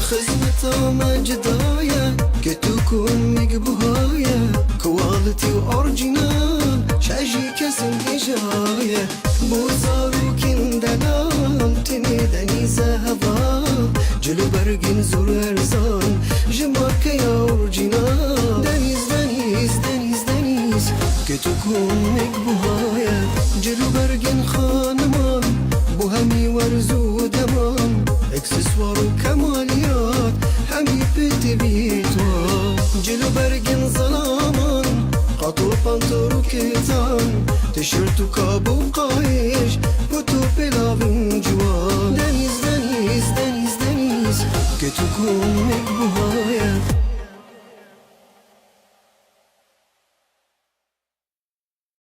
خزمتا مجدايا كتوكم مقبوهايا كوالتي وأورجينال شاجي كسن إجايا بوزارو كن دلال تنيدني زهبا جلو برقن زور ارزان جمارك يا أورجينال دنيز دنيز دنيز دنيز كتوكم مقبوهايا جلو برقن خانمان بوهمي ورزو دمان اكسسوار وكماليات همي بيتي بيتوان جلو برقن ظلامان قطو بانتور وكيتان تيشيرت وكاب وقايش بوتو بلافن جوان دنيز دنيز دنيز دنيز كتوكم مقبوهايا